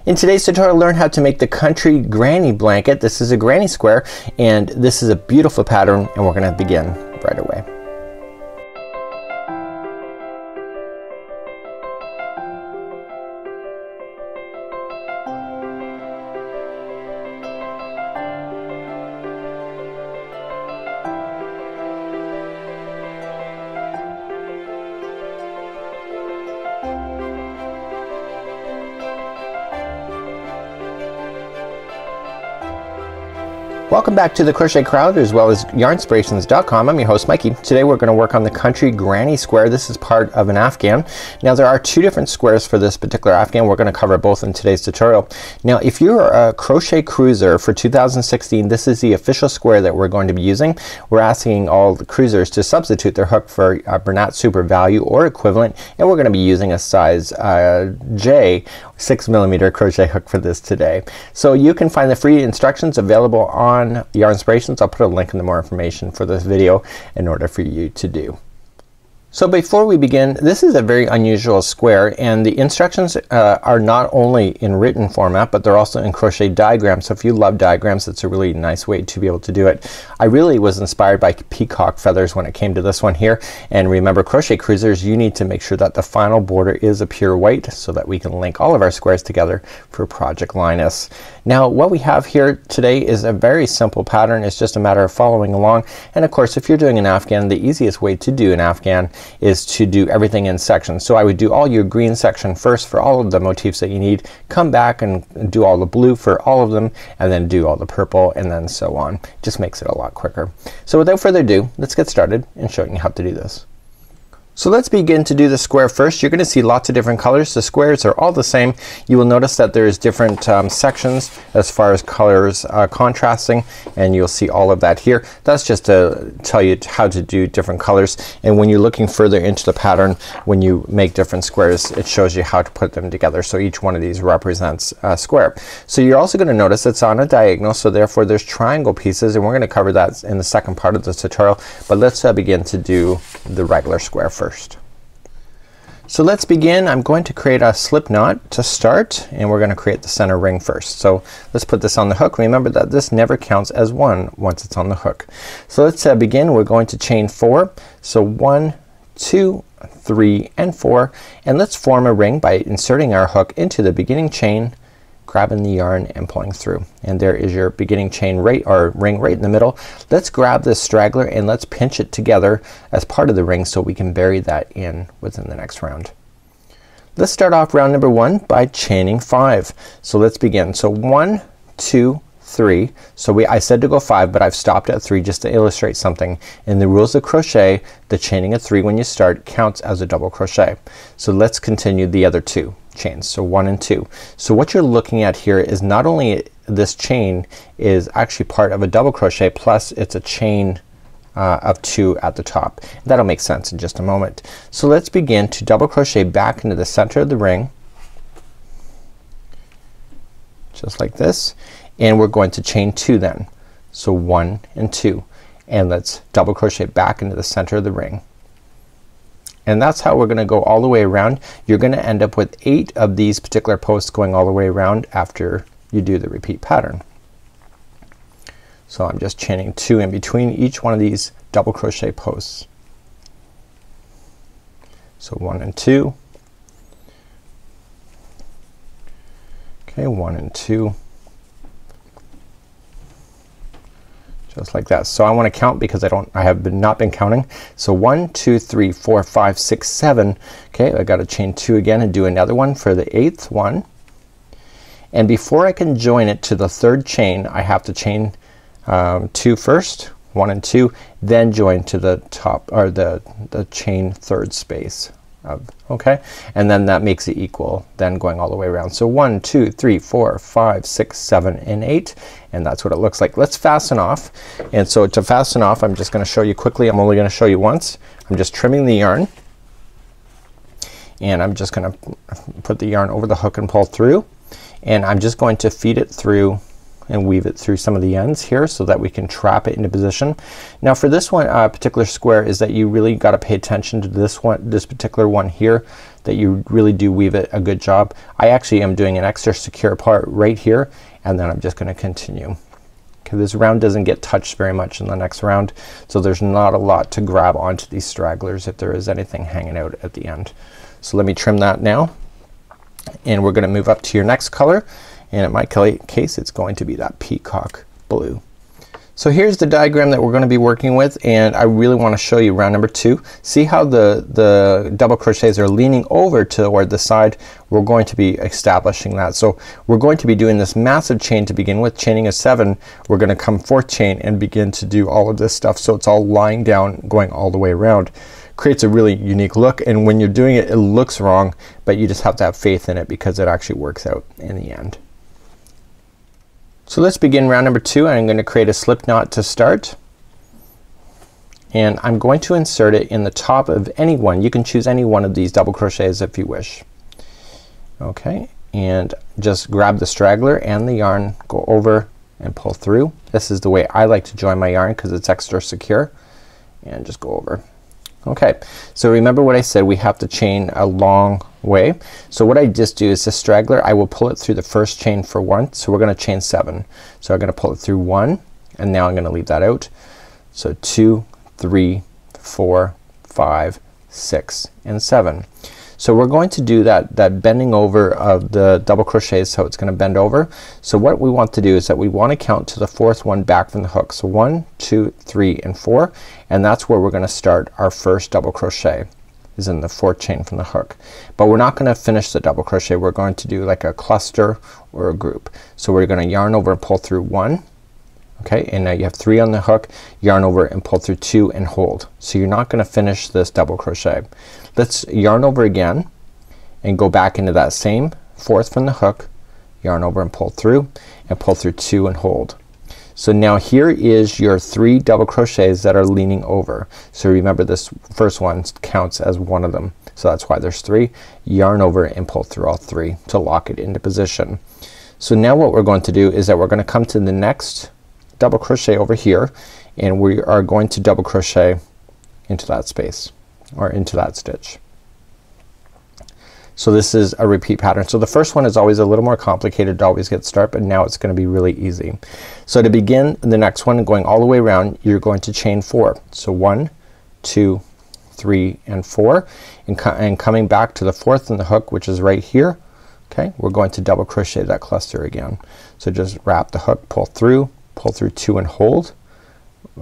In today's tutorial, learn how to make the country granny blanket. This is a granny square and this is a beautiful pattern, and we're going to begin right away. Welcome back to the Crochet Crowd as well as yarnspirations.com. I'm your host Mikey. Today we're going to work on the country granny square. This is part of an Afghan. Now there are two different squares for this particular Afghan. We're going to cover both in today's tutorial. Now if you're a crochet cruiser for 2016, this is the official square that we're going to be using. We're asking all the cruisers to substitute their hook for Bernat Super Value or equivalent, and we're going to be using a size J 6mm crochet hook for this today. So you can find the free instructions available on Yarn Inspirations. I'll put a link in the more information for this video in order for you to do. So before we begin, this is a very unusual square, and the instructions are not only in written format, but they're also in crochet diagrams. So if you love diagrams, it's a really nice way to be able to do it. I really was inspired by peacock feathers when it came to this one here. And remember, crochet cruisers, you need to make sure that the final border is a pure white so that we can link all of our squares together for Project Linus. Now what we have here today is a very simple pattern. It's just a matter of following along, and of course if you're doing an Afghan, the easiest way to do an Afghan is to do everything in sections. So I would do all your green section first for all of the motifs that you need, come back and do all the blue for all of them, and then do all the purple, and then so on. It just makes it a lot quicker. So without further ado, let's get started in showing you how to do this. So let's begin to do the square first. You're going to see lots of different colors. The squares are all the same. You will notice that there's different sections as far as colors contrasting, and you'll see all of that here. That's just to tell you how to do different colors, and when you're looking further into the pattern, when you make different squares, it shows you how to put them together. So each one of these represents a square. So you're also going to notice it's on a diagonal, so therefore there's triangle pieces, and we're going to cover that in the second part of this tutorial. But let's begin to do the regular square first. So let's begin. I'm going to create a slip knot to start, and we're going to create the center ring first. So let's put this on the hook. Remember that this never counts as one once it's on the hook. So let's begin. We're going to chain 4. So 1, 2, 3, and 4, and let's form a ring by inserting our hook into the beginning chain, grabbing the yarn and pulling through, and there is your beginning chain ring right in the middle. Let's grab this straggler and let's pinch it together as part of the ring so we can bury that in within the next round. Let's start off round number 1 by chaining 5. So let's begin. So 1, 2, 3. So I said to go 5, but I've stopped at 3 just to illustrate something. In the rules of crochet, the chaining of 3 when you start counts as a double crochet. So let's continue the other 2 chains. So 1 and 2. So what you're looking at here is not only this chain is actually part of a double crochet, plus it's a chain of 2 at the top. That'll make sense in just a moment. So let's begin to double crochet back into the center of the ring, just like this, and we're going to chain 2 then. So 1 and 2, and let's double crochet back into the center of the ring. And that's how we're gonna go all the way around. You're gonna end up with 8 of these particular posts going all the way around after you do the repeat pattern. So I'm just chaining 2 in between each one of these double crochet posts. So 1 and 2. Okay, 1 and 2. Just like that. So I want to count because I have not been counting. So 1, 2, 3, 4, 5, 6, 7. Okay, I gotta chain 2 again and do another one for the 8th one. And before I can join it to the 3rd chain, I have to chain 2 first, 1 and 2, then join to the top, or the chain 3rd space of, okay, and then that makes it equal then going all the way around. So 1, 2, 3, 4, 5, 6, 7, and 8, and that's what it looks like. Let's fasten off. And so to fasten off, I'm just gonna show you quickly. I'm only gonna show you once. I'm just trimming the yarn, and I'm just gonna put the yarn over the hook and pull through, and I'm just going to feed it through and weave it through some of the ends here so that we can trap it into position. Now for this one particular square is that you really got to pay attention to this one, this particular one here, that you really do weave it a good job. I actually am doing an extra secure part right here, and then I'm just gonna continue. Okay, this round doesn't get touched very much in the next round, so there's not a lot to grab onto these stragglers if there is anything hanging out at the end. So let me trim that now, and we're gonna move up to your next color, and in my case it's going to be that peacock blue. So here's the diagram that we're gonna be working with, and I really want to show you round number 2. See how the double crochets are leaning over toward the side? We're going to be establishing that. So we're going to be doing this massive chain to begin with, chaining a 7. We're gonna come 4th chain and begin to do all of this stuff, so it's all lying down going all the way around. Creates a really unique look, and when you're doing it, it looks wrong, but you just have to have faith in it because it actually works out in the end. So let's begin round number 2. I'm going to create a slip knot to start, and I'm going to insert it in the top of any one. You can choose any one of these double crochets if you wish. Okay, and just grab the straggler and the yarn, go over and pull through. This is the way I like to join my yarn because it's extra secure, and just go over. Okay, so remember what I said, we have to chain a long way. So what I just do is this straggler, I will pull it through the first chain for 1. So we're gonna chain 7. So I'm gonna pull it through 1, and now I'm gonna leave that out. So 2, 3, 4, 5, 6, and 7. So we're going to do that bending over of the double crochets, so it's gonna bend over. So what we want to do is that we want to count to the 4th one back from the hook. So 1, 2, 3, and 4, and that's where we're gonna start our first double crochet, is in the 4th chain from the hook. But we're not gonna finish the double crochet. We're going to do like a cluster or a group. So we're gonna yarn over and pull through 1. Okay, and now you have 3 on the hook, yarn over and pull through 2 and hold. So you're not gonna finish this double crochet. Let's yarn over again and go back into that same 4th from the hook, yarn over and pull through 2 and hold. So now here is your 3 double crochets that are leaning over. So remember this first one counts as one of them. So that's why there's 3. Yarn over and pull through all 3 to lock it into position. So now what we're going to do is that we're gonna come to the next double crochet over here, and we are going to double crochet into that space or into that stitch. So this is a repeat pattern. So the first one is always a little more complicated to always get started, but now it's gonna be really easy. So to begin the next one, going all the way around, you're going to chain 4. So 1, 2, 3, and 4, and coming back to the 4th in the hook, which is right here. Okay, we're going to double crochet that cluster again. So just wrap the hook, pull through 2 and hold.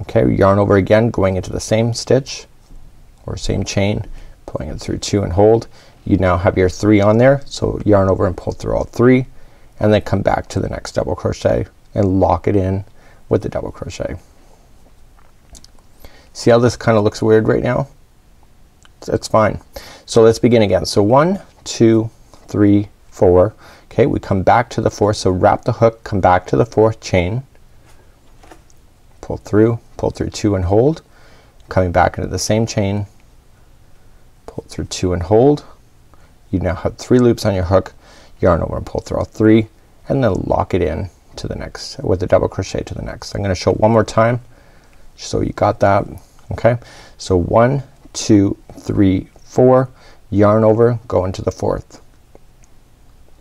Okay, yarn over again, going into the same stitch or same chain, pulling it through 2 and hold. You now have your 3 on there, so yarn over and pull through all 3, and then come back to the next double crochet and lock it in with the double crochet. See how this kind of looks weird right now? It's fine. So let's begin again. So 1, 2, 3, 4. Okay, we come back to the 4th, so wrap the hook, come back to the 4th chain, pull through 2 and hold, coming back into the same chain, pull through 2 and hold. You now have 3 loops on your hook, yarn over and pull through all 3, and then lock it in to the next with the double crochet to the next. I'm gonna show it one more time so you got that. Okay, so 1, 2, 3, 4, yarn over, go into the 4th,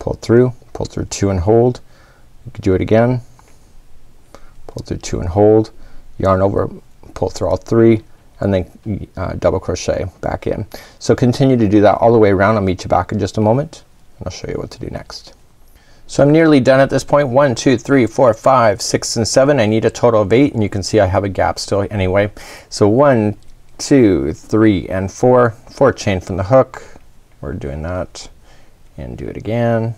pull through 2 and hold. You can do it again, pull through 2 and hold, yarn over, pull through all 3, and then double crochet back in. So continue to do that all the way around. I'll meet you back in just a moment, and I'll show you what to do next. So I'm nearly done at this point. 1, 2, 3, 4, 5, 6, and 7. I need a total of 8, and you can see I have a gap still anyway. So 1, 2, 3, and 4. 4 chain from the hook. We're doing that, and do it again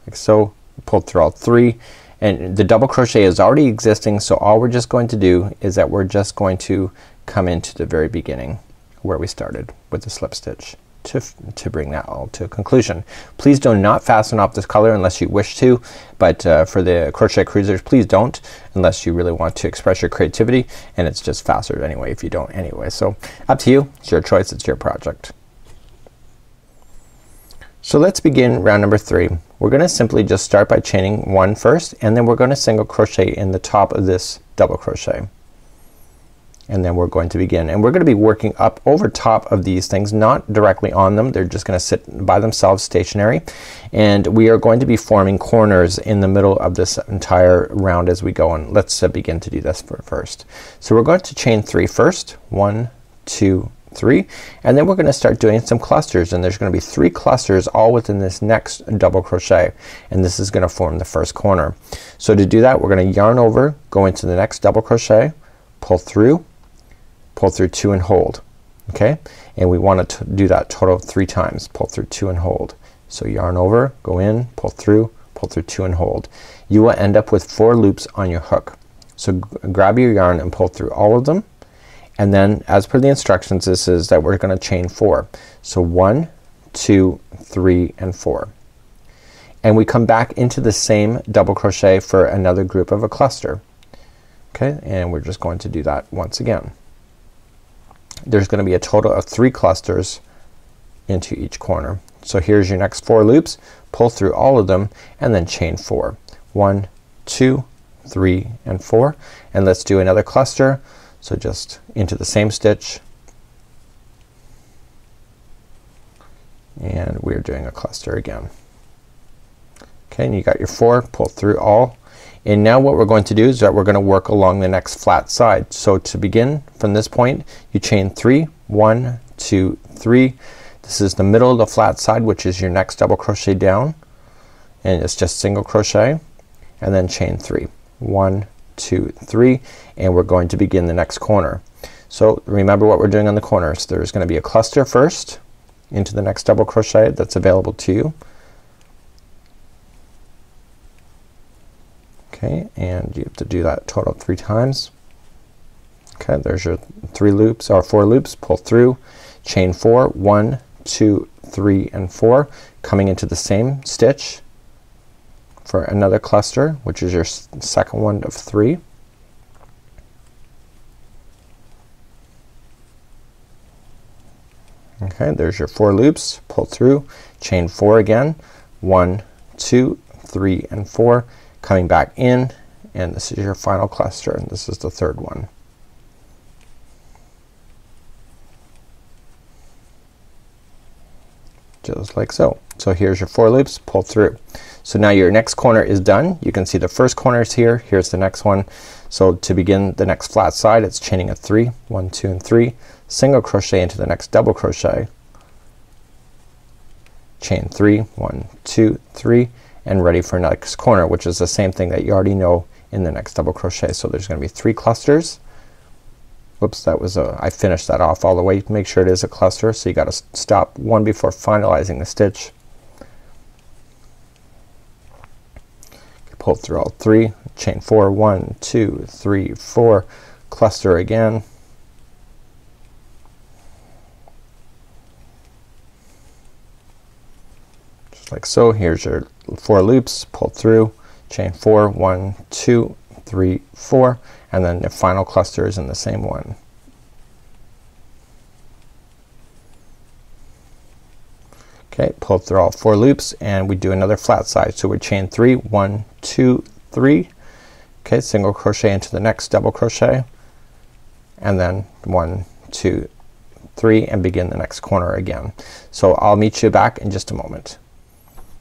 like so. Pull through all 3, and the double crochet is already existing, so all we're just going to do is that we're just going to come into the very beginning where we started with the slip stitch to bring that all to a conclusion. Please do not fasten off this color unless you wish to, but for the crochet cruisers, please don't unless you really want to express your creativity, and it's just faster anyway if you don't anyway. So up to you. It's your choice. It's your project. So let's begin round number 3. we're gonna simply just start by chaining 1 first, and then we're gonna single crochet in the top of this double crochet. And then we're going to begin, and we're gonna be working up over top of these things, not directly on them. They're just gonna sit by themselves stationary, and we are going to be forming corners in the middle of this entire round as we go. And let's begin to do this first. So we're going to chain 3 first. 1, 2, 3, and then we're gonna start doing some clusters, and there's gonna be 3 clusters all within this next double crochet, and this is gonna form the first corner. So to do that, we're gonna yarn over, go into the next double crochet, pull through 2 and hold. Okay, and we want to do that total of 3 times. Pull through 2 and hold. So yarn over, go in, pull through 2 and hold. You will end up with 4 loops on your hook. So grab your yarn and pull through all of them, and then as per the instructions, this is that we're gonna chain 4. So 1, 2, 3 and 4, and we come back into the same double crochet for another group of a cluster. Okay, and we're just going to do that once again. There's gonna be a total of 3 clusters into each corner. So here's your next 4 loops. Pull through all of them and then chain 4. 1, 2, 3 and 4, and let's do another cluster. So just into the same stitch, and we're doing a cluster again. Okay, and you got your 4. Pull through all. And now what we're going to do is that we're gonna work along the next flat side. So to begin from this point, you chain 3. 1, 2, 3. This is the middle of the flat side, which is your next double crochet down, and it's just single crochet and then chain 3. 1, 2, 3, and we're going to begin the next corner. So remember what we're doing on the corners. There's gonna be a cluster first into the next double crochet that's available to you. Okay, and you have to do that total 3 times. Okay, there's your 3 loops or 4 loops. Pull through, chain 4. 1, 2, 3 and 4, coming into the same stitch for another cluster, which is your second one of 3. Okay, there's your 4 loops. Pull through, chain 4 again. 1, 2, 3 and 4, coming back in, and this is your final cluster, and this is the third one. Just like so. So here's your 4 loops. Pull through. So now your next corner is done. You can see the first corner is here. Here's the next one. So to begin the next flat side, it's chaining a 3. 1, 2 and 3. Single crochet into the next double crochet. Chain 3. 1, 2, 3, and ready for next corner, which is the same thing that you already know in the next double crochet. So there's gonna be 3 clusters. Whoops, that was I finished that off all the way. Make sure it is a cluster, so you gotta stop one before finalizing the stitch. Pull through all 3, chain 4. 1, 2, 3, 4, cluster again. Just like so. Here's your 4 loops. Pull through, chain 4. 1, 2, 3, 4, and then the final cluster is in the same one. Okay, pull through all 4 loops, and we do another flat side. So we chain 3. 1, 2, 3. Okay, single crochet into the next double crochet, and then 1, 2, 3, and begin the next corner again. So I'll meet you back in just a moment.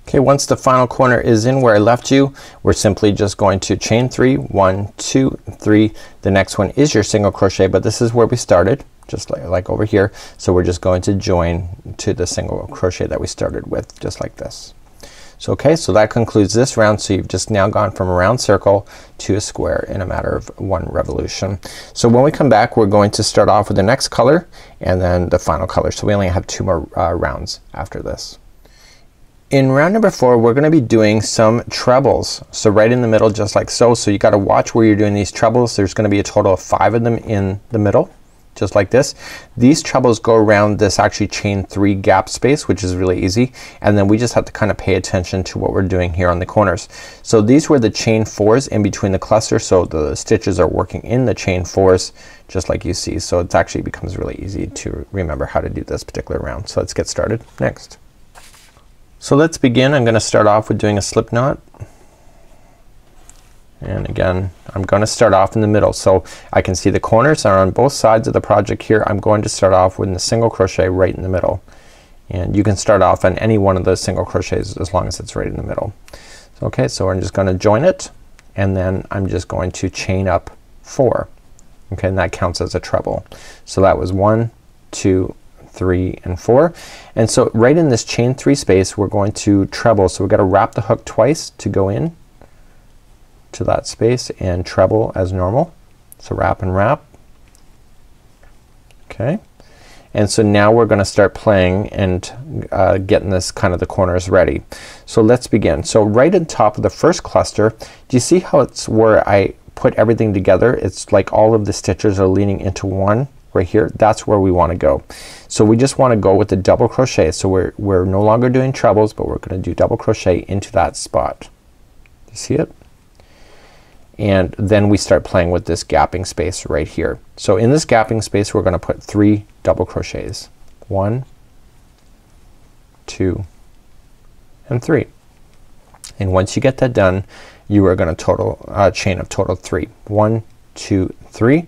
Okay, once the final corner is in where I left you, we're simply just going to chain 3. 1, 2, 3. The next one is your single crochet, but this is where we started, just like over here. So we're just going to join to the single crochet that we started with, just like this. So okay, so that concludes this round. So you've just now gone from a round circle to a square in a matter of 1 revolution. So when we come back, we're going to start off with the next color and then the final color. So we only have 2 more rounds after this. In round number 4, we're gonna be doing some trebles. So right in the middle, just like so. So you gotta watch where you're doing these trebles. There's gonna be a total of 5 of them in the middle, just like this. These trebles go around this actually chain 3 gap space, which is really easy, and then we just have to kind of pay attention to what we're doing here on the corners. So these were the chain 4s in between the clusters, so the stitches are working in the chain 4s just like you see. So it actually becomes really easy to remember how to do this particular round. So let's get started next. So let's begin. I'm gonna start off with doing a slip knot. And again, I'm gonna start off in the middle. So I can see the corners are on both sides of the project here. I'm going to start off with a single crochet right in the middle. And you can start off on any one of those single crochets as long as it's right in the middle. So, okay, so I'm just gonna join it and then I'm just going to chain up 4. Okay, and that counts as a treble. So that was 1, 2, 3 and 4. And so right in this chain 3 space we're going to treble. So we've got to wrap the hook twice to go in to that space and treble as normal. So wrap and wrap. Okay, and so now we're gonna start playing and getting this kind of the corners ready. So let's begin. So right on top of the first cluster, do you see how it's where I put everything together? It's like all of the stitches are leaning into one right here. That's where we want to go. So we just want to go with the double crochet. So we're no longer doing trebles, but we're gonna do double crochet into that spot. You see it? And then we start playing with this gapping space right here. So in this gapping space we're gonna put 3 double crochets. 1, 2 and 3. And once you get that done you are gonna total chain of total 3. 1, 2, 3.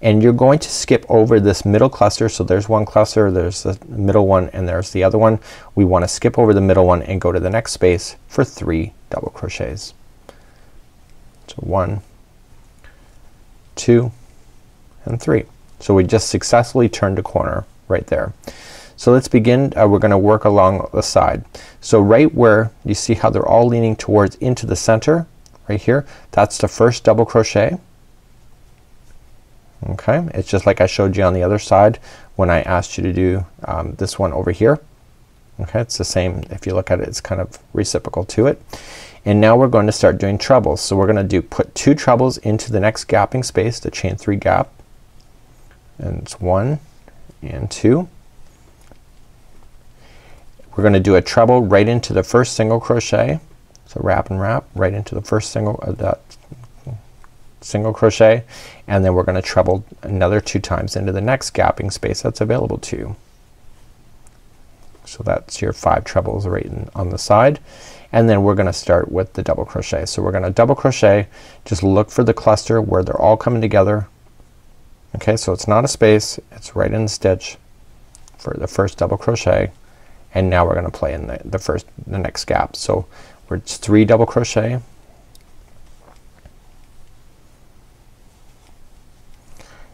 And you're going to skip over this middle cluster. So there's one cluster, there's the middle one, and there's the other one. We want to skip over the middle one and go to the next space for 3 double crochets. So 1, 2 and 3. So we just successfully turned a corner right there. So let's begin. We're gonna work along the side. So right where you see how they're all leaning towards into the center right here, that's the first double crochet. Okay, it's just like I showed you on the other side when I asked you to do this one over here. Okay, it's the same. If you look at it, it's kind of reciprocal to it. And now we're going to start doing trebles. So we're gonna put 2 trebles into the next gapping space, the chain 3 gap. And it's 1 and 2. We're gonna do a treble right into the first single crochet. So wrap and wrap right into the first single single crochet, and then we're gonna treble another 2 times into the next gapping space that's available to you. So that's your 5 trebles right on the side. And then we're gonna start with the double crochet. So we're gonna double crochet, just look for the cluster where they're all coming together. Okay, so it's not a space, it's right in the stitch for the first double crochet. And now we're gonna play in the next gap. So we're 3 double crochet,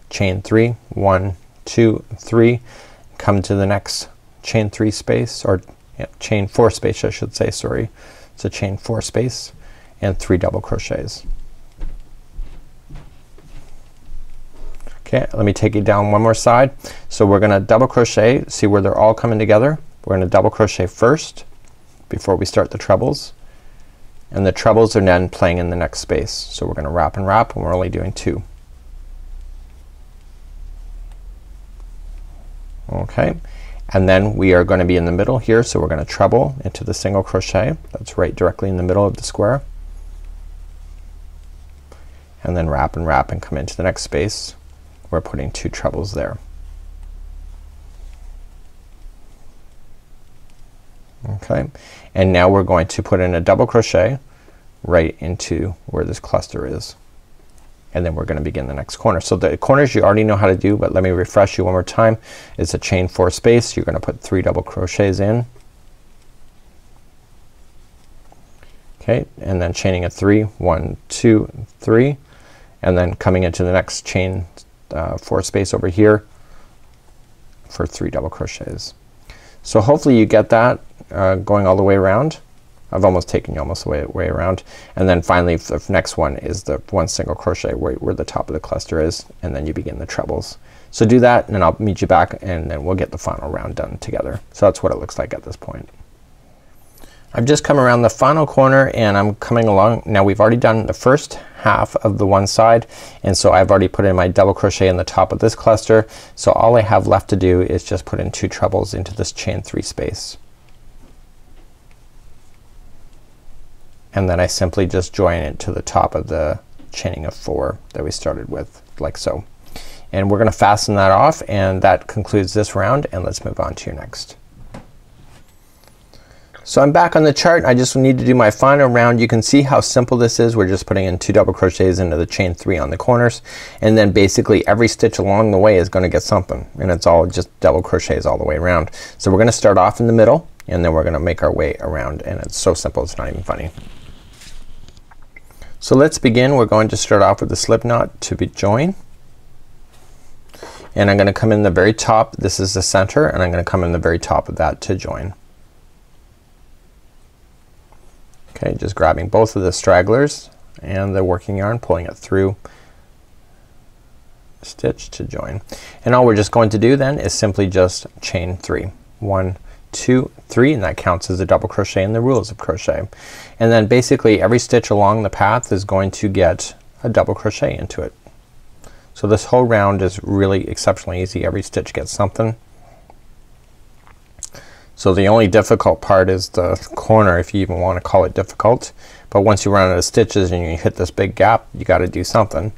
chain 3, 1, 2, 3, come to the next chain 3 space, or chain 4 space I should say, sorry. It's a chain 4 space and 3 double crochets. Okay, let me take it down one more side. So we're gonna double crochet, see where they're all coming together. We're gonna double crochet first before we start the trebles, and the trebles are then playing in the next space. So we're gonna wrap and wrap, and we're only doing 2. Okay, and then we are going to be in the middle here, so we're going to treble into the single crochet that's right directly in the middle of the square, and then wrap and wrap and come into the next space. We're putting 2 trebles there. Okay, and now we're going to put in a double crochet right into where this cluster is, and then we're gonna begin the next corner. So the corners you already know how to do, but let me refresh you one more time. It's a chain 4 space. You're gonna put 3 double crochets in. Okay, and then chaining a 3, 1, 2, 3, and then coming into the next chain 4 space over here for 3 double crochets. So hopefully you get that going all the way around. I've almost taken you almost the way around. And then finally the next one is the 1 single crochet where the top of the cluster is, and then you begin the trebles. So do that and then I'll meet you back and then we'll get the final round done together. So that's what it looks like at this point. I've just come around the final corner and I'm coming along. Now we've already done the first half of the one side, and so I've already put in my double crochet in the top of this cluster. So all I have left to do is just put in 2 trebles into this chain 3 space. And then I simply just join it to the top of the chaining of 4 that we started with, like so. And we're gonna fasten that off, and that concludes this round, and let's move on to your next. So I'm back on the chart. I just need to do my final round. You can see how simple this is. We're just putting in 2 double crochets into the chain 3 on the corners, and then basically every stitch along the way is gonna get something, and it's all just double crochets all the way around. So we're gonna start off in the middle, and then we're gonna make our way around, and it's so simple it's not even funny. So let's begin. We're going to start off with a slip knot to be join, and I'm gonna come in the very top. This is the center, and I'm gonna come in the very top of that to join. Okay, just grabbing both of the stragglers and the working yarn, pulling it through, stitch to join. And all we're just going to do then is simply just chain 3. 1, 2, 3, and that counts as a double crochet in the rules of crochet. And then basically every stitch along the path is going to get a double crochet into it. So this whole round is really exceptionally easy. Every stitch gets something. So the only difficult part is the corner, if you even want to call it difficult. But once you run out of stitches and you hit this big gap, you got to do something.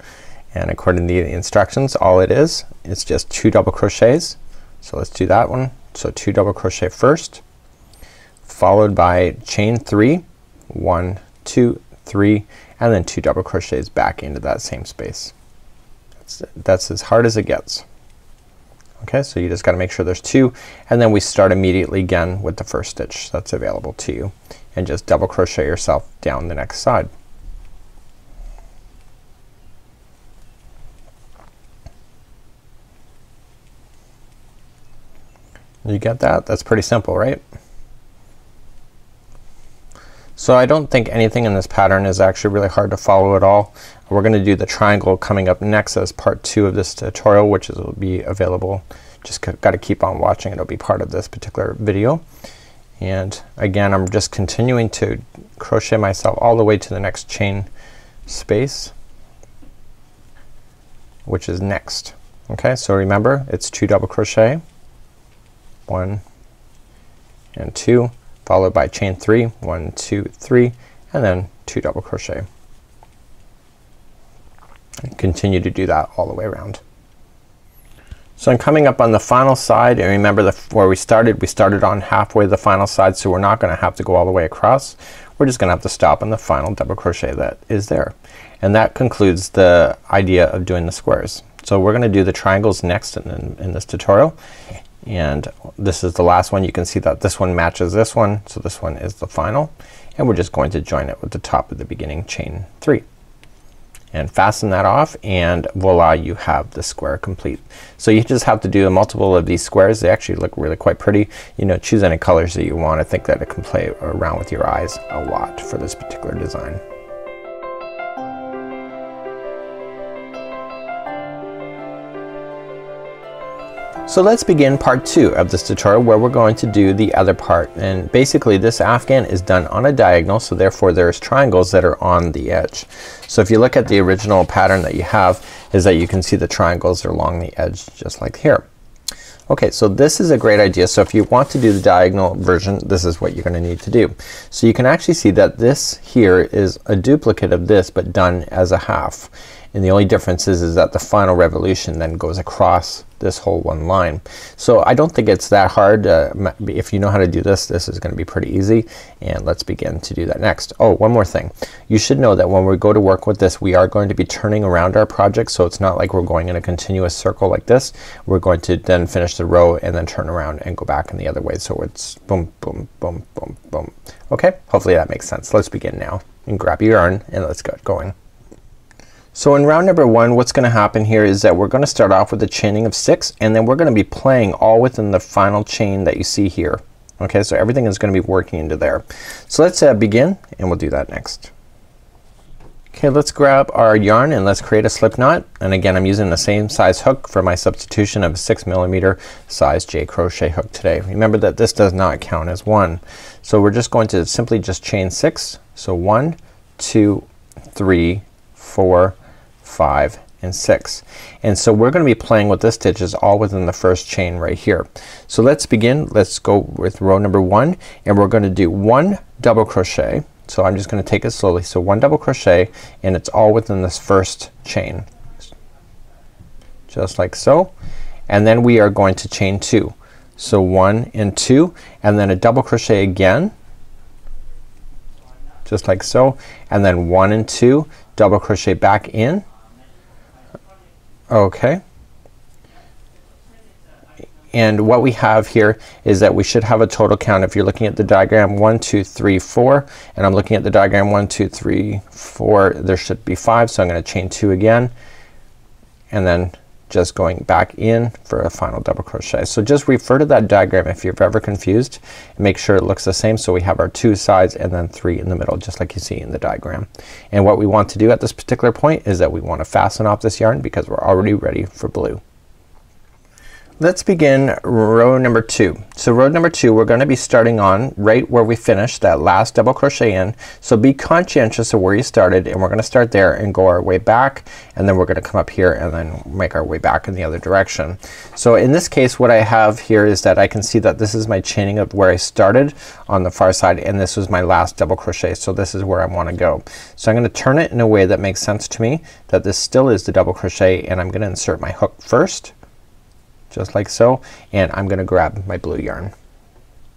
And according to the instructions, all it is just 2 double crochets. So let's do that one. So 2 double crochet first, followed by chain 3, 1, 2, 3, and then 2 double crochets back into that same space. That's as hard as it gets. Okay, so you just gotta make sure there's 2, and then we start immediately again with the first stitch that's available to you, and just double crochet yourself down the next side. You get that? That's pretty simple, right? So I don't think anything in this pattern is actually really hard to follow at all. We're gonna do the triangle coming up next as part 2 of this tutorial, which will be available. Just gotta keep on watching. It'll be part of this particular video. And again, I'm just continuing to crochet myself all the way to the next chain space, which is next. Okay, so remember it's 2 double crochet, 1 and 2, followed by chain 3, 1, 2, 3, and then 2 double crochet. And continue to do that all the way around. So I'm coming up on the final side, and remember where we started on halfway the final side, so we're not gonna have to go all the way across. We're just gonna have to stop on the final double crochet that is there. And that concludes the idea of doing the squares. So we're gonna do the triangles next in this tutorial, and this is the last one. You can see that this one matches this one, so this one is the final, and we're just going to join it with the top of the beginning chain 3 and fasten that off, and voila, you have the square complete. So you just have to do a multiple of these squares. They actually look really quite pretty. You know, choose any colors that you want. I think that it can play around with your eyes a lot for this particular design. So let's begin part 2 of this tutorial, where we're going to do the other part. And basically this Afghan is done on a diagonal, so therefore there's triangles that are on the edge. So if you look at the original pattern that you have, is that you can see the triangles are along the edge just like here. Okay, so this is a great idea. So if you want to do the diagonal version, this is what you're gonna need to do. So you can actually see that this here is a duplicate of this, but done as a half. And the only difference is that the final revolution then goes across this whole one line. So I don't think it's that hard. If you know how to do this, this is gonna be pretty easy, and let's begin to do that next. Oh, one more thing. You should know that when we go to work with this, we are going to be turning around our project, so it's not like we're going in a continuous circle like this. We're going to then finish the row and then turn around and go back in the other way. So it's boom, boom, boom, boom, boom. Okay, hopefully that makes sense. Let's begin now, and grab your yarn and let's get going. So in round number 1, what's gonna happen here is that we're gonna start off with a chaining of 6, and then we're gonna be playing all within the final chain that you see here. Okay, so everything is gonna be working into there. So let's begin, and we'll do that next. Okay, let's grab our yarn and let's create a slip knot. And again, I'm using the same size hook for my substitution of a 6mm size J crochet hook today. Remember that this does not count as 1. So we're just going to simply just chain 6. So 1, 2, 3, 4, 5, and 6. And so we're gonna be playing with this stitches all within the first chain right here. So let's begin. Let's go with row number 1, and we're gonna do 1 double crochet. So I'm just gonna take it slowly. So 1 double crochet, and it's all within this first chain. Just like so. And then we are going to chain 2. So 1 and 2, and then a double crochet again, just like so, and then 1 and 2 double crochet back in. Okay, and what we have here is that we should have a total count, if you're looking at the diagram, 1 2 3 4, and I'm looking at the diagram 1 2 3 4, there should be 5, so I'm going to chain 2 again and then just going back in for a final double crochet. So just refer to that diagram if you're ever confused, and make sure it looks the same. So we have our 2 sides and then 3 in the middle, just like you see in the diagram. And what we want to do at this particular point is that we want to fasten off this yarn because we're already ready for blue. Let's begin row number 2. So row number 2, we're going to be starting on right where we finished that last double crochet in. So be conscientious of where you started, and we're going to start there and go our way back, and then we're going to come up here and then make our way back in the other direction. So in this case what I have here is that I can see that this is my chaining of where I started on the far side, and this was my last double crochet. So this is where I want to go. So I'm going to turn it in a way that makes sense to me, that this still is the double crochet, and I'm going to insert my hook first, just like so, and I'm gonna grab my blue yarn.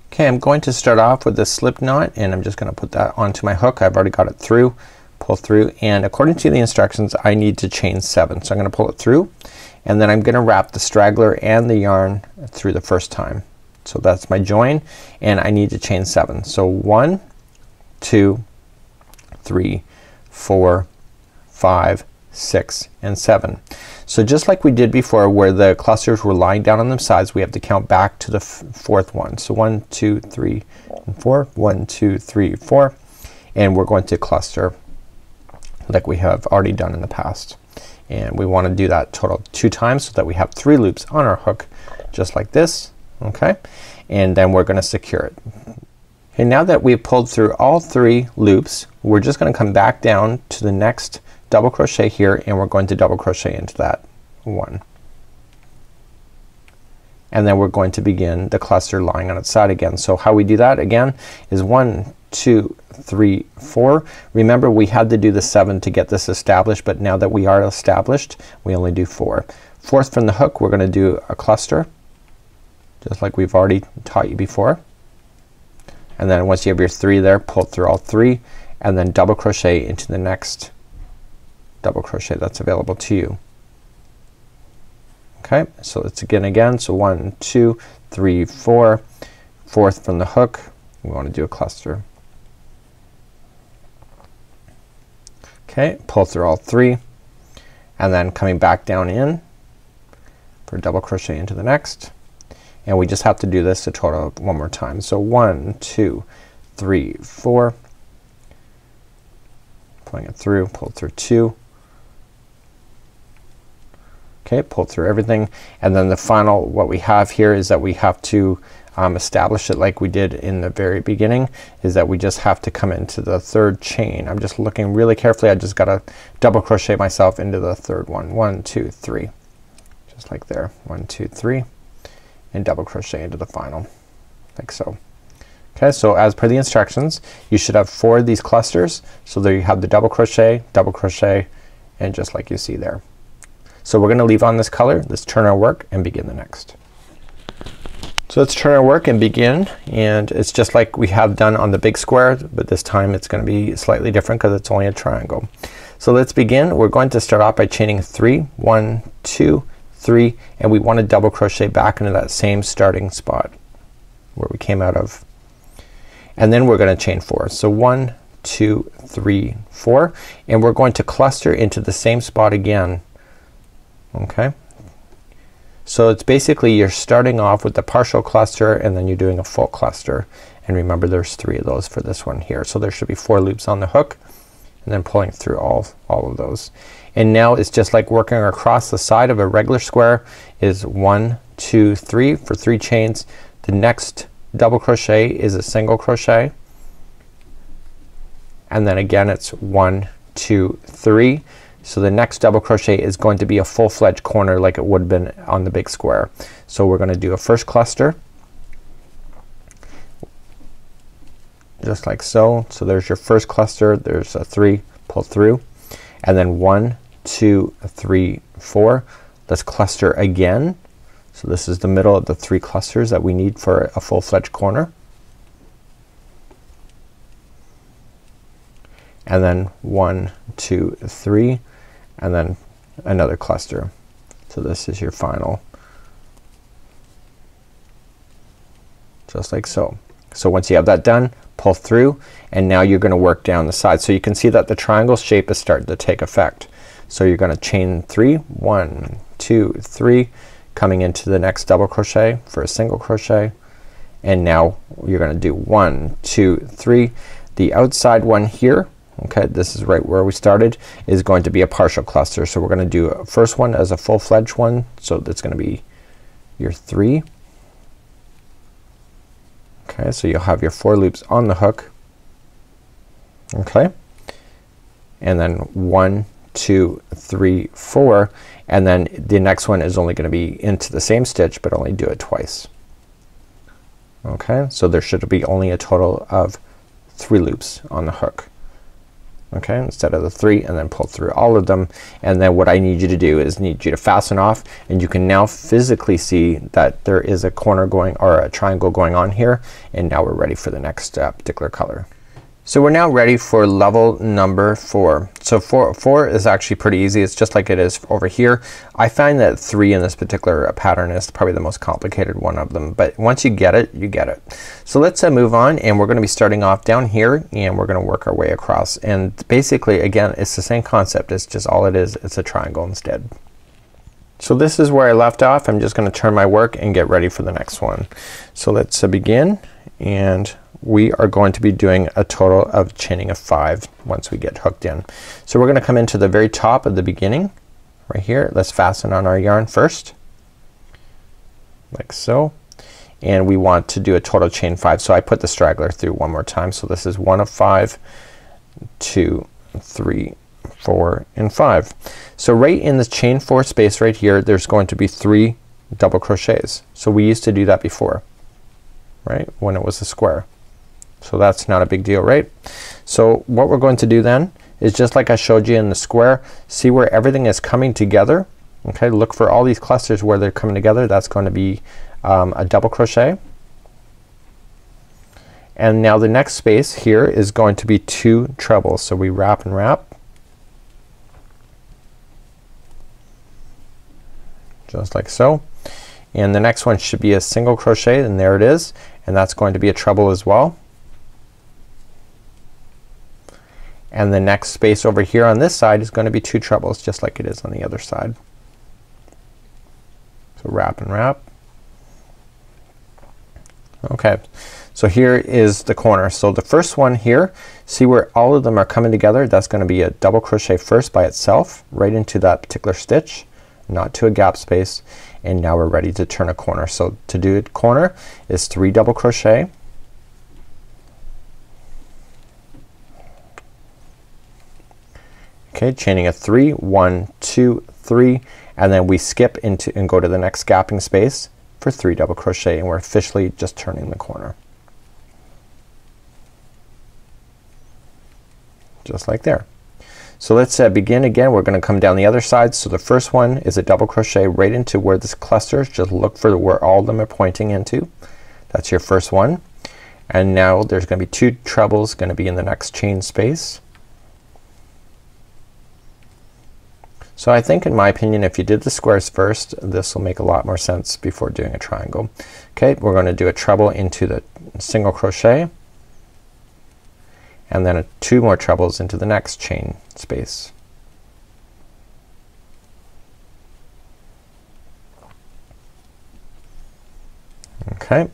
Okay, I'm going to start off with this slip knot, and I'm just gonna put that onto my hook. I've already got it through, pull through, and according to the instructions I need to chain 7. So I'm gonna pull it through, and then I'm gonna wrap the straggler and the yarn through the first time. So that's my join, and I need to chain 7. So 1 2 3 4 5 6 and 7. So just like we did before where the clusters were lying down on the sides, we have to count back to the fourth one. So 1 2 3 and 4, 1 2 3 4, and we're going to cluster like we have already done in the past. And we want to do that total 2 times so that we have 3 loops on our hook, just like this. Okay, and then we're going to secure it. And now that we've pulled through all 3 loops, we're just going to come back down to the next double crochet here, and we're going to double crochet into that 1, and then we're going to begin the cluster lying on its side again. So how we do that again is 1 2 3 4. Remember we had to do the 7 to get this established, but now that we are established we only do 4. Fourth from the hook we're gonna do a cluster just like we've already taught you before, and then once you have your 3 there, pull through all 3 and then double crochet into the next double crochet that's available to you. Okay, so let's again. So 1 2 3 4. Fourth from the hook we want to do a cluster. Okay, pull through all 3 and then coming back down in for double crochet into the next, and we just have to do this a total of 1 more time. So 1 2 3 4, pulling it through, pull through 2. Okay, pull through everything, and then the final what we have here is that we have to establish it like we did in the very beginning, is that we just have to come into the 3rd chain. I'm just looking really carefully. I just gotta double crochet myself into the 3rd one. 1 2 3, just like there. 1 2 3, and double crochet into the final, like so. Okay, so as per the instructions you should have 4 of these clusters. So there you have the double crochet, and just like you see there. So we're gonna leave on this color. Let's turn our work and begin the next. So let's turn our work and begin, and it's just like we have done on the big square, but this time it's gonna be slightly different because it's only a triangle. So let's begin. We're going to start off by chaining 3, 1 2 3, and we want to double crochet back into that same starting spot where we came out of, and then we're gonna chain 4. So 1 2 3 4, and we're going to cluster into the same spot again. Okay, so it's basically you're starting off with the partial cluster and then you're doing a full cluster, and remember there's 3 of those for this one here. So there should be 4 loops on the hook, and then pulling through all of those. And now it's just like working across the side of a regular square is 1 2 3 for 3 chains. The next double crochet is a single crochet, and then again it's 1 2 3. So the next double crochet is going to be a full-fledged corner like it would have been on the big square. So we're gonna do a first cluster just like so. So there's your first cluster, there's a 3, pull through, and then 1 2 3 4. Let's cluster again. So this is the middle of the 3 clusters that we need for a full-fledged corner. and then 1, 2, 3, and then another cluster. So this is your final, just like so. So once you have that done, pull through, and now you're gonna work down the side. So you can see that the triangle shape is starting to take effect. So you're gonna chain 3, 1, 2, 3, coming into the next double crochet for a single crochet, and now you're gonna do 1, 2, 3. The outside one here, okay, this is right where we started, is going to be a partial cluster. So we're gonna do a first one as a full-fledged one. So that's gonna be your 3. Okay, so you'll have your 4 loops on the hook. Okay, and then 1, 2, 3, 4, and then the next one is only gonna be into the same stitch, but only do it twice. Okay, so there should be only a total of 3 loops on the hook. Okay, instead of the 3, and then pull through all of them. And then what I need you to do is need you to fasten off, and you can now physically see that there is a corner going, or a triangle going on here, and now we're ready for the next particular color. So we're now ready for level number 4. So 4 is actually pretty easy. It's just like it is over here. I find that 3 in this particular pattern is probably the most complicated one of them, but once you get it, you get it. So let's move on, and we're gonna be starting off down here, and we're gonna work our way across. And basically, again, it's the same concept. It's just all it is, it's a triangle instead. So this is where I left off. I'm just gonna turn my work and get ready for the next one. So let's begin, and we are going to be doing a total of chaining of 5 once we get hooked in. So we're gonna come into the very top of the beginning right here. Let's fasten on our yarn first, like so, and we want to do a total chain 5. So I put the straggler through one more time. So this is 1 of 5, 2, 3, 4, and 5. So right in the chain 4 space right here, there's going to be 3 double crochets. So we used to do that before, right, when it was a square. So that's not a big deal, right? So what we're going to do then is just like I showed you in the square, see where everything is coming together. Okay, look for all these clusters where they're coming together. That's going to be a double crochet. And now the next space here is going to be 2 trebles. So we wrap and wrap, just like so. And the next one should be a single crochet, and there it is, and that's going to be a treble as well. And the next space over here on this side is going to be 2 trebles, just like it is on the other side. So wrap and wrap. Okay, so here is the corner. So the first one here, see where all of them are coming together? That's going to be a double crochet first by itself right into that particular stitch, not to a gap space, and now we're ready to turn a corner. So to do a corner is 3 double crochet, okay, chaining a 3, 1, 2, 3, and then we skip into and go to the next gapping space for 3 double crochet, and we're officially just turning the corner, just like there. So let's begin again. We're gonna come down the other side. So the first one is a double crochet right into where this cluster is. Just look for where all of them are pointing into. That's your first one. And now there's gonna be 2 trebles gonna be in the next chain space. So I think, in my opinion, if you did the squares first, this will make a lot more sense before doing a triangle. Okay, we're gonna do a treble into the single crochet, and then 2 more trebles into the next chain space. Okay,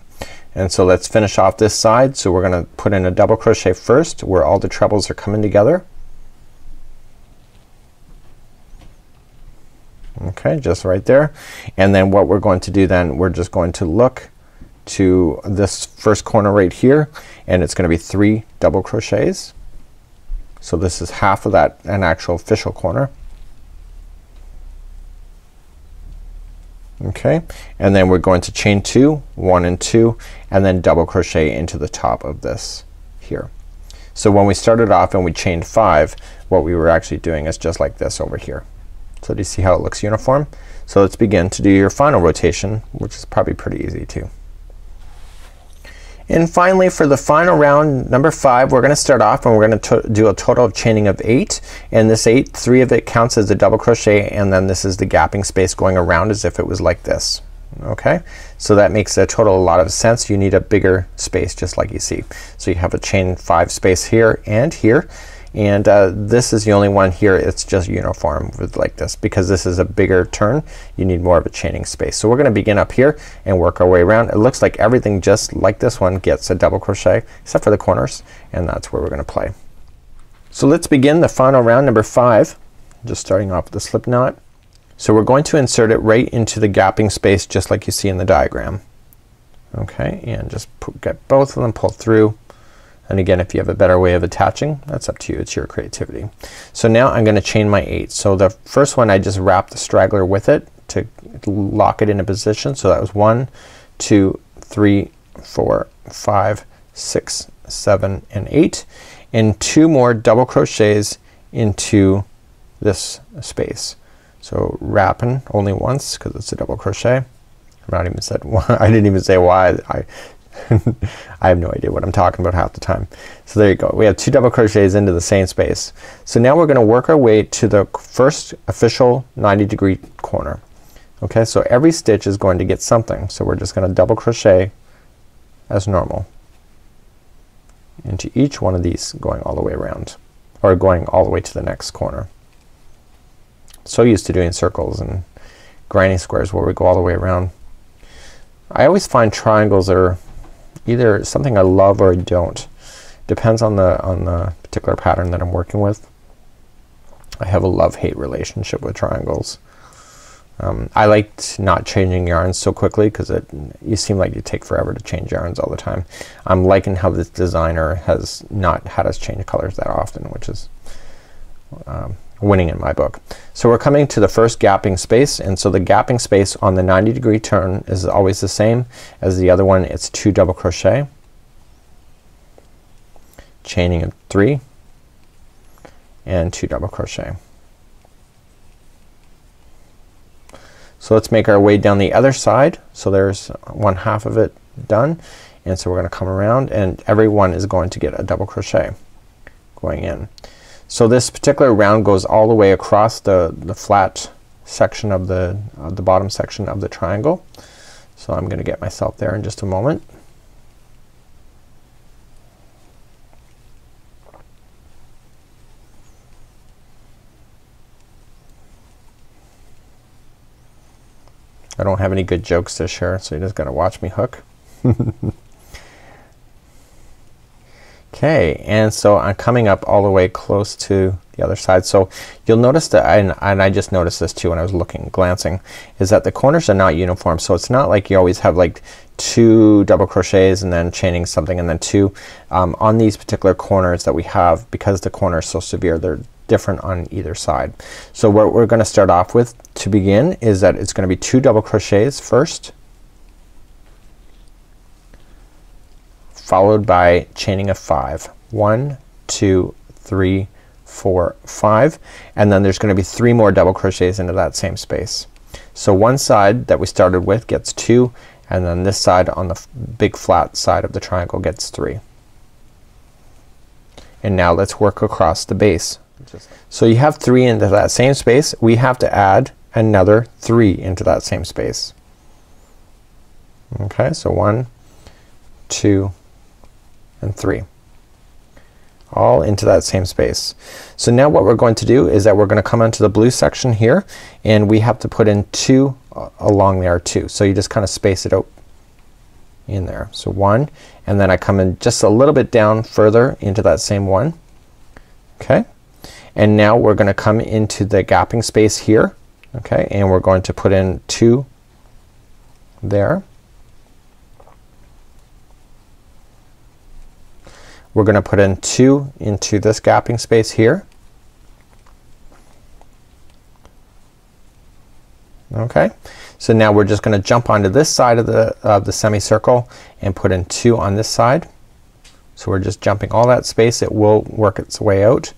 and so let's finish off this side. So we're gonna put in a double crochet first where all the trebles are coming together. Okay, just right there. And then what we're going to do then, we're just going to look to this first corner right here, and it's gonna be 3 double crochets. So this is half of that, an actual official corner. Okay, and then we're going to chain 2, 1 and 2, and then double crochet into the top of this here. So when we started off and we chained 5, what we were actually doing is just like this over here. So do you see how it looks uniform? So let's begin to do your final rotation, which is probably pretty easy too. And finally, for the final round, number 5, we're going to start off and we're going to do a total of chaining of 8. And this 8, 3 of it counts as a double crochet, and then this is the gapping space going around as if it was like this. Okay, so that makes a total a lot of sense. You need a bigger space just like you see. So you have a chain 5 space here and here. And this is the only one here, it's just uniform with like this. Because this is a bigger turn, you need more of a chaining space. So we're gonna begin up here and work our way around. It looks like everything just like this one gets a double crochet except for the corners, and that's where we're gonna play. So let's begin the final round, number 5. Just starting off with the slip knot. So we're going to insert it right into the gapping space just like you see in the diagram. Okay, and just get both of them pulled through. And again, if you have a better way of attaching, that's up to you. It's your creativity. So now I'm gonna chain my 8. So the first one I just wrapped the straggler with it to lock it in a position. So that was 1, 2, 3, 4, 5, 6, 7, and 8. And 2 more double crochets into this space. So wrapping only once because it's a double crochet. I'm not even said why. I didn't even say why. I have no idea what I'm talking about half the time. So there you go. We have 2 double crochets into the same space. So now we're gonna work our way to the first official 90-degree corner. Okay, so every stitch is going to get something. So we're just gonna double crochet as normal into each one of these going all the way around, or going all the way to the next corner. So used to doing circles and granny squares where we go all the way around. I always find triangles are either something I love or I don't. Depends on the particular pattern that I'm working with. I have a love-hate relationship with triangles. I like not changing yarns so quickly because you seem like you take forever to change yarns all the time. I'm liking how this designer has not had us change colors that often, which is winning in my book. So we're coming to the first gapping space, and so the gapping space on the 90-degree turn is always the same as the other one. It's 2 double crochet, chaining of 3, and 2 double crochet. So let's make our way down the other side. So there's 1/2 of it done, and so we're gonna come around and every one is going to get a double crochet going in. So this particular round goes all the way across the flat section of the bottom section of the triangle. So I'm gonna get myself there in just a moment. I don't have any good jokes to share, so you just gotta watch me hook. Okay, and so I'm coming up all the way close to the other side. So you'll notice that, and I just noticed this too when I was glancing, is that the corners are not uniform. So it's not like you always have like 2 double crochets and then chaining something and then 2. On these particular corners that we have, because the corner is so severe, they're different on either side. So what we're gonna start off with to begin is that it's gonna be 2 double crochets first, followed by chaining of 5. 1, 2, 3, 4, 5, and then there's gonna be 3 more double crochets into that same space. So one side that we started with gets 2, and then this side on the big flat side of the triangle gets 3. And now let's work across the base. So you have 3 into that same space. We have to add another 3 into that same space. Okay, so 1, 2, and 3, all into that same space. So now what we're going to do is that we're gonna come into the blue section here, and we have to put in 2 along there too. So you just kind of space it out in there. So 1, and then I come in just a little bit down further into that same 1. Okay, and now we're gonna come into the gapping space here. Okay, and we're going to put in 2 there. We're gonna put in 2 into this gapping space here. Okay, so now we're just gonna jump onto this side of the semicircle and put in 2 on this side. So we're just jumping all that space. It will work its way out,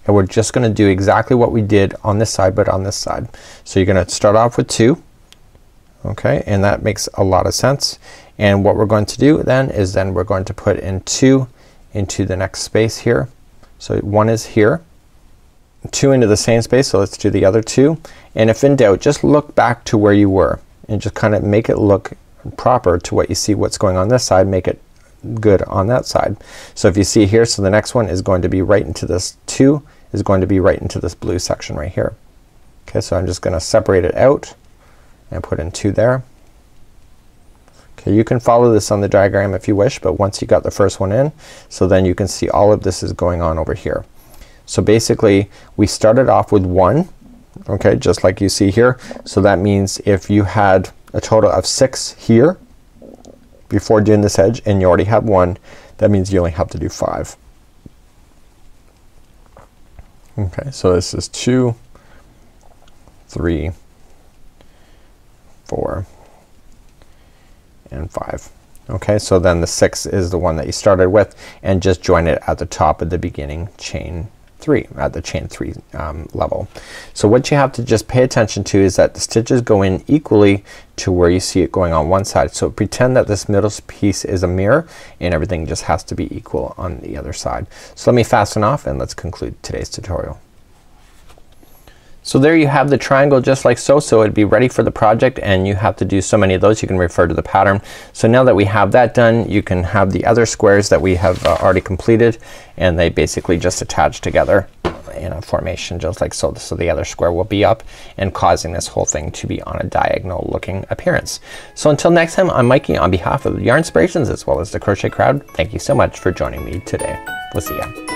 and we're just gonna do exactly what we did on this side but on this side. So you're gonna start off with 2. Okay, and that makes a lot of sense. And what we're going to do then is we're going to put in 2 into the next space here. So 1 is here, 2 into the same space, so let's do the other 2. And if in doubt, just look back to where you were and just kind of make it look proper to what you see what's going on this side, make it good on that side. So if you see here, so the next one is going to be right into this 2 is going to be right into this blue section right here. Okay, so I'm just gonna separate it out and put in 2 there. Okay, you can follow this on the diagram if you wish, but once you got the first one in, so then you can see all of this is going on over here. So basically we started off with 1, okay, just like you see here. So that means if you had a total of 6 here before doing this edge and you already have 1, that means you only have to do 5. Okay, so this is 2, 3, 4, and 5. Okay, so then the 6 is the one that you started with, and just join it at the top of the beginning chain 3 at the chain 3 level. So what you have to just pay attention to is that the stitches go in equally to where you see it going on one side. So pretend that this middle piece is a mirror and everything just has to be equal on the other side. So let me fasten off and let's conclude today's tutorial. So there you have the triangle just like so. So it'd be ready for the project, and you have to do so many of those. You can refer to the pattern. So now that we have that done, you can have the other squares that we have already completed, and they basically just attach together in a formation just like so. So the other square will be up and causing this whole thing to be on a diagonal looking appearance. So until next time, I'm Mikey on behalf of Yarnspirations as well as the Crochet Crowd. Thank you so much for joining me today. We'll see ya.